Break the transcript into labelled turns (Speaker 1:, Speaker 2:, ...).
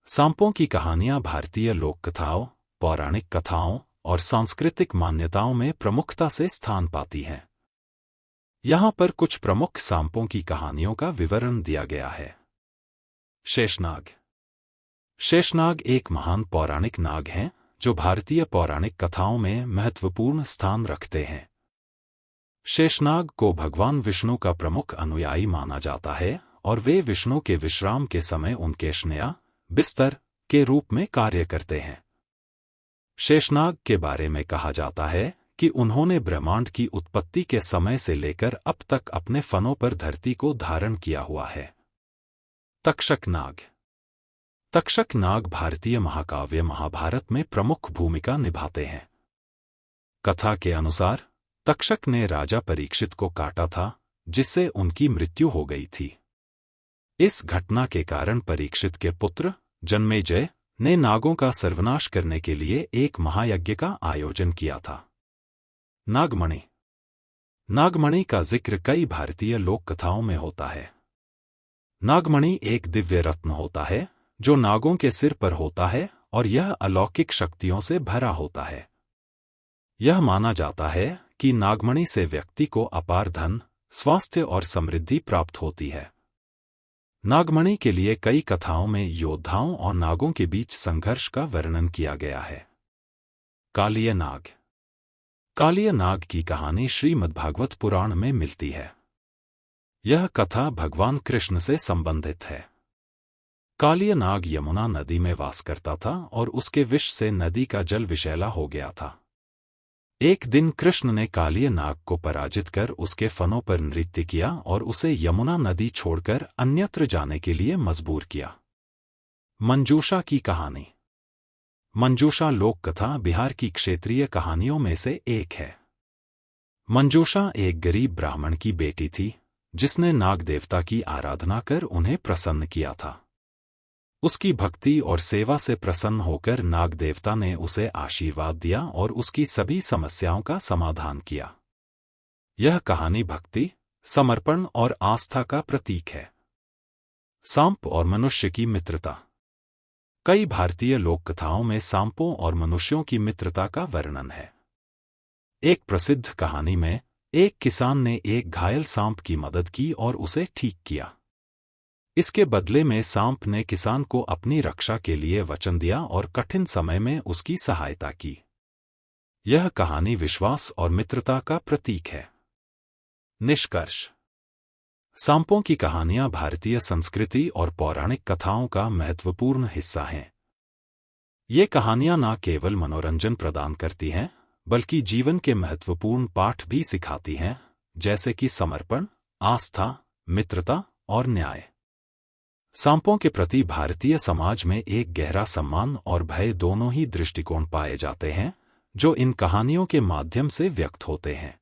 Speaker 1: सांपों की कहानियां भारतीय लोक कथाओं, पौराणिक कथाओं और सांस्कृतिक मान्यताओं में प्रमुखता से स्थान पाती हैं। यहाँ पर कुछ प्रमुख सांपों की कहानियों का विवरण दिया गया है। शेषनाग। शेषनाग एक महान पौराणिक नाग हैं जो भारतीय पौराणिक कथाओं में महत्वपूर्ण स्थान रखते हैं। शेषनाग को भगवान विष्णु का प्रमुख अनुयायी माना जाता है और वे विष्णु के विश्राम के समय उनके शय्या बिस्तर के रूप में कार्य करते हैं। शेषनाग के बारे में कहा जाता है कि उन्होंने ब्रह्मांड की उत्पत्ति के समय से लेकर अब तक अपने फनों पर धरती को धारण किया हुआ है। तक्षक नाग। तक्षक नाग भारतीय महाकाव्य महाभारत में प्रमुख भूमिका निभाते हैं। कथा के अनुसार तक्षक ने राजा परीक्षित को काटा था, जिससे उनकी मृत्यु हो गई थी। इस घटना के कारण परीक्षित के पुत्र जन्मेजय ने नागों का सर्वनाश करने के लिए एक महायज्ञ का आयोजन किया था। नागमणि। नागमणि का जिक्र कई भारतीय लोक कथाओं में होता है। नागमणि एक दिव्य रत्न होता है जो नागों के सिर पर होता है और यह अलौकिक शक्तियों से भरा होता है। यह माना जाता है कि नागमणि से व्यक्ति को अपार धन, स्वास्थ्य और समृद्धि प्राप्त होती है। नागमणि के लिए कई कथाओं में योद्धाओं और नागों के बीच संघर्ष का वर्णन किया गया है। कालिय नाग। कालिय नाग की कहानी श्रीमद्भागवत पुराण में मिलती है। यह कथा भगवान कृष्ण से संबंधित है। कालिय नाग यमुना नदी में वास करता था और उसके विष से नदी का जल विषैला हो गया था। एक दिन कृष्ण ने कालिय नाग को पराजित कर उसके फनों पर नृत्य किया और उसे यमुना नदी छोड़कर अन्यत्र जाने के लिए मजबूर किया। मंजूषा की कहानी। मंजूषा लोक कथा बिहार की क्षेत्रीय कहानियों में से एक है। मंजूषा एक गरीब ब्राह्मण की बेटी थी, जिसने नाग देवता की आराधना कर उन्हें प्रसन्न किया था। उसकी भक्ति और सेवा से प्रसन्न होकर नाग देवता ने उसे आशीर्वाद दिया और उसकी सभी समस्याओं का समाधान किया। यह कहानी भक्ति, समर्पण और आस्था का प्रतीक है। सांप और मनुष्य की मित्रता। कई भारतीय लोक कथाओं में सांपों और मनुष्यों की मित्रता का वर्णन है। एक प्रसिद्ध कहानी में एक किसान ने एक घायल सांप की मदद की और उसे ठीक किया। इसके बदले में सांप ने किसान को अपनी रक्षा के लिए वचन दिया और कठिन समय में उसकी सहायता की। यह कहानी विश्वास और मित्रता का प्रतीक है। निष्कर्ष। सांपों की कहानियां भारतीय संस्कृति और पौराणिक कथाओं का महत्वपूर्ण हिस्सा हैं। ये कहानियां न केवल मनोरंजन प्रदान करती हैं, बल्कि जीवन के महत्वपूर्ण पाठ भी सिखाती हैं, जैसे कि समर्पण, आस्था, मित्रता और न्याय। सांपों के प्रति भारतीय समाज में एक गहरा सम्मान और भय दोनों ही दृष्टिकोण पाए जाते हैं, जो इन कहानियों के माध्यम से व्यक्त होते हैं।